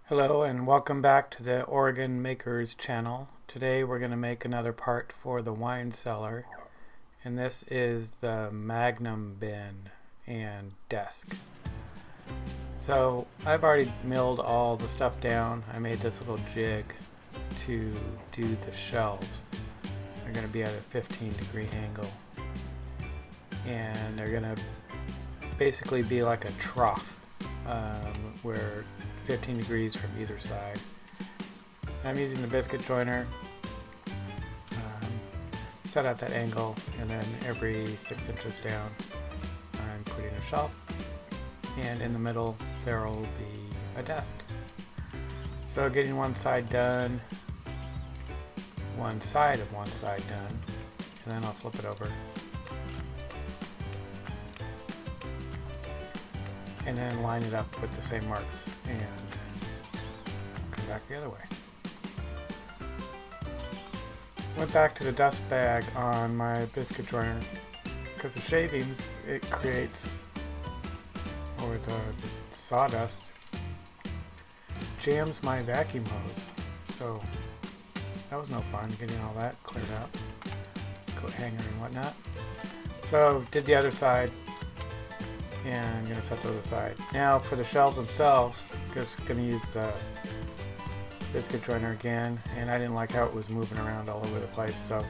Hello and welcome back to the Oregon Makers channel. Today we're going to make another part for the wine cellar, and this is the Magnum bin and desk. So I've already milled all the stuff down. I made this little jig to do the shelves. They're going to be at a 15-degree angle, and they're going to basically be like a trough where 15 degrees from either side. I'm using the biscuit joiner, set at that angle, and then every 6 inches down I'm putting a shelf, and in the middle there will be a desk. So getting one side done, one side done, and then I'll flip it over. And then line it up with the same marks and come back the other way. Went back to the dust bag on my biscuit joiner because the shavings it creates, or the sawdust, jams my vacuum hose. So that was no fun getting all that cleared out, coat hanger and whatnot. So did the other side. And I'm going to set those aside. Now for the shelves themselves, just going to use the biscuit joiner again, and I didn't like how it was moving around all over the place, so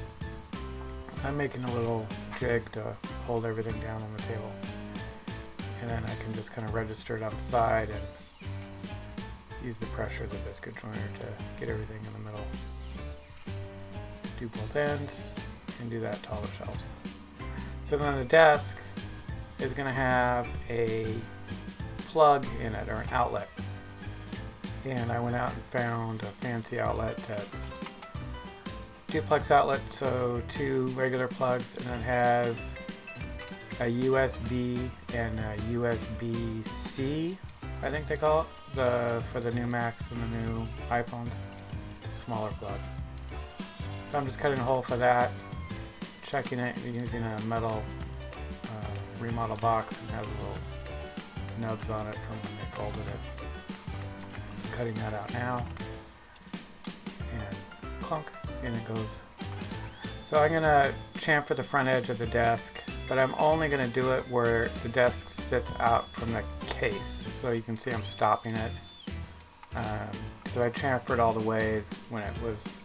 I'm making a little jig to hold everything down on the table, and then I can just kind of register it on the side and use the pressure of the biscuit joiner to get everything in the middle. Do both ends and do that to all the shelves. So then the desk is going to have a plug in it, or an outlet, and I went out and found a fancy outlet that's duplex outlet, so 2 regular plugs, and it has a USB and a USB-C, I think they call it, for the new Macs and the new iPhones, a smaller plug. So I'm just cutting a hole for that, checking it using a metal remodel box, and has little nubs on it from when they folded it. So cutting that out now, and clunk, in it goes. So I'm going to chamfer the front edge of the desk, but I'm only going to do it where the desk sits out from the case, so you can see I'm stopping it. So I chamfered all the way when it was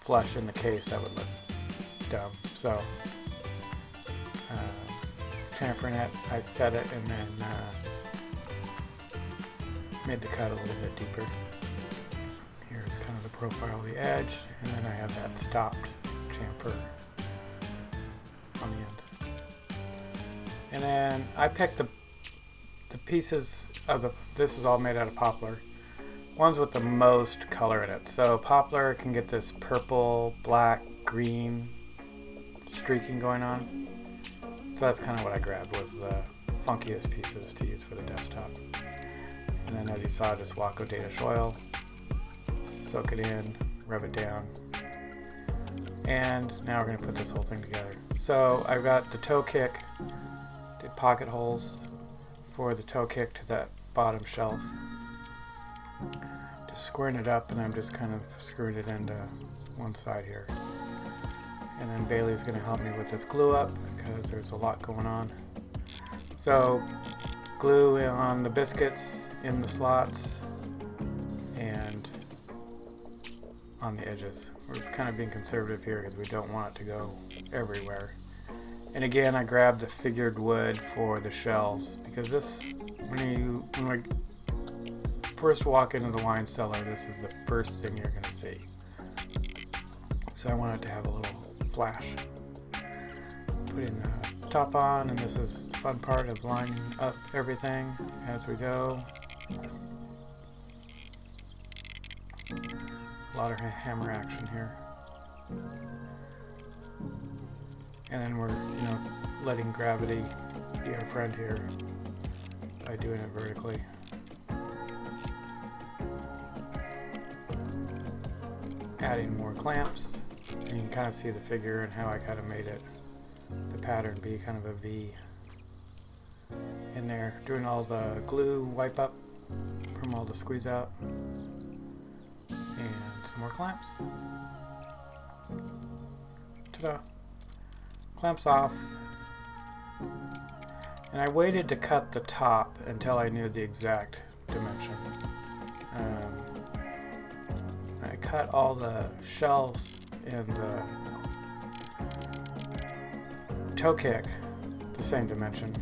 flush in the case, that would look dumb. So chamfering it, I set it, and then made the cut a little bit deeper. Here's kind of the profile of the edge, and then I have that stopped chamfer on the ends. And then I picked the pieces of this is all made out of poplar, ones with the most color in it. So poplar can get this purple, black, green streaking going on. So that's kind of what I grabbed, was the funkiest pieces to use for the desktop. And then, as you saw, just Waco Danish oil, soak it in, rub it down, and now we're going to put this whole thing together. So I've got the toe kick, did pocket holes for the toe kick to that bottom shelf. Just squaring it up, and I'm just kind of screwing it into one side here. And then Bailey's going to help me with this glue up because there's a lot going on. So glue on the biscuits in the slots and on the edges. We're kind of being conservative here because we don't want it to go everywhere. And again, I grabbed the figured wood for the shelves because this, when we first walk into the wine cellar, this is the first thing you're going to see. So I wanted to have a little flash. Putting the top on, and this is the fun part of lining up everything as we go. A lot of hammer action here. And then we're, letting gravity be our friend here by doing it vertically. Adding more clamps. And you can kind of see the figure and how I kind of made it, the pattern be kind of a V in there. Doing all the glue wipe up from all the squeeze out. And some more clamps. Ta-da! Clamps off. And I waited to cut the top until I knew the exact dimension. I cut all the shelves and the toe kick the same dimension.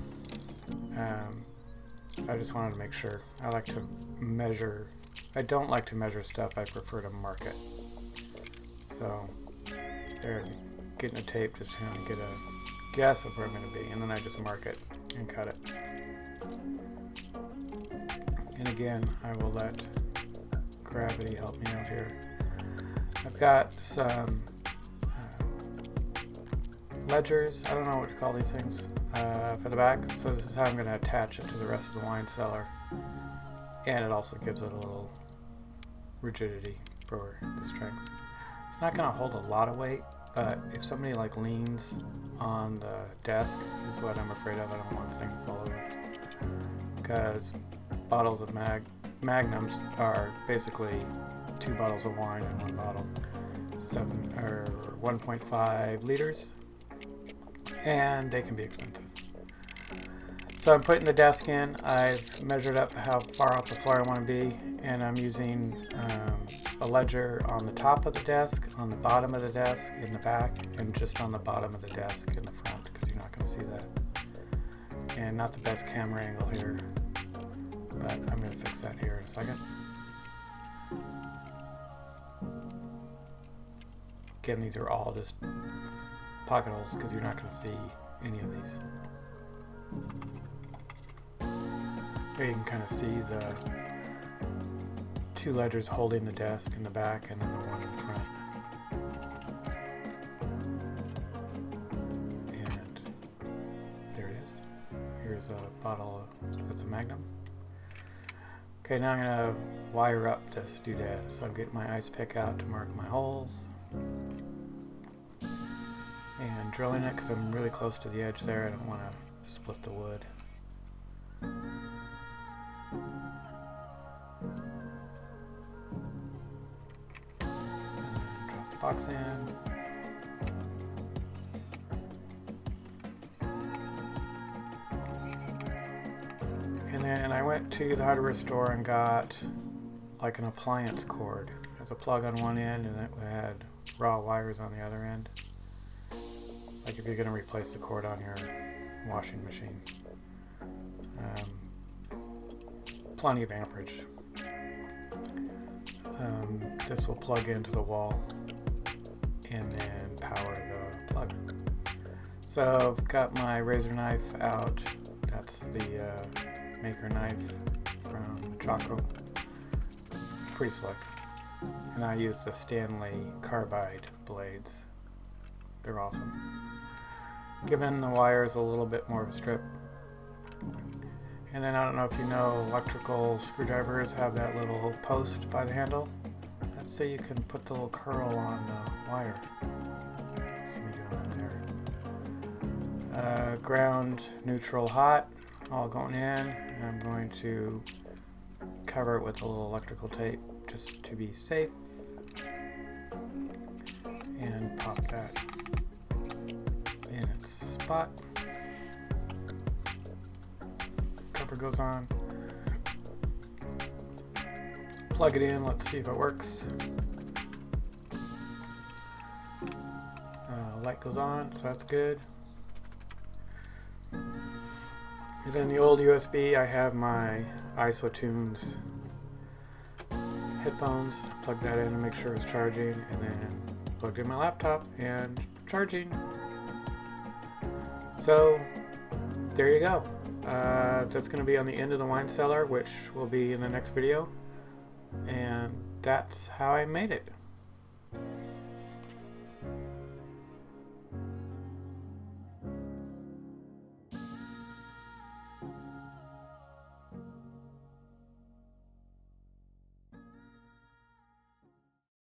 I just wanted to make sure. I like to measure. I don't like to measure stuff. I prefer to mark it. So there, getting a tape just to kind of get a guess of where I'm going to be, and then I just mark it and cut it. And again, I will let gravity help me out here. I've got some ledgers, I don't know what to call these things, for the back. So this is how I'm going to attach it to the rest of the wine cellar. And it also gives it a little rigidity for the strength. It's not going to hold a lot of weight, but if somebody like leans on the desk, is what I'm afraid of. I don't want the thing to fall over. Because bottles of Magnums are basically 2 bottles of wine in one bottle, 1.5 liters, and they can be expensive. So I'm putting the desk in. I've measured up how far off the floor I want to be, and I'm using a ledger on the top of the desk, on the bottom of the desk, in the back, and just on the bottom of the desk in the front, because you're not going to see that. And not the best camera angle here, but I'm going to fix that here in a second. Again, these are all just pocket holes because you're not going to see any of these. Here you can kind of see the 2 ledgers holding the desk in the back and then the one in front. And there it is. Here's a bottle, that's a Magnum. Okay, now I'm going to wire up this doodad. So I'm getting my ice pick out to mark my holes. And drilling it because I'm really close to the edge there. I don't want to split the wood. And drop the box in. And then I went to the hardware store and got like an appliance cord. There's a plug on one end and it had raw wires on the other end. Like if you're going to replace the cord on your washing machine. Plenty of amperage. This will plug into the wall and then power the plug. So I've got my razor knife out. That's the maker knife from Choco. It's pretty slick. And I use the Stanley carbide blades. They're awesome. Giving the wires a little bit more of a strip. And then I don't know if you know, electrical screwdrivers have that little post by the handle. That's so you can put the little curl on the wire. See me doing that there. Ground, neutral, hot, all going in. I'm going to cover it with a little electrical tape just to be safe. And pop that in its spot. Cover goes on. Plug it in, let's see if it works. Light goes on, so that's good. And then the old USB, I have my IsoTunes headphones. Plug that in to make sure it's charging, and then plugged in my laptop and charging. So there you go. That's going to be on the end of the wine cellar, which will be in the next video. And that's how I made it.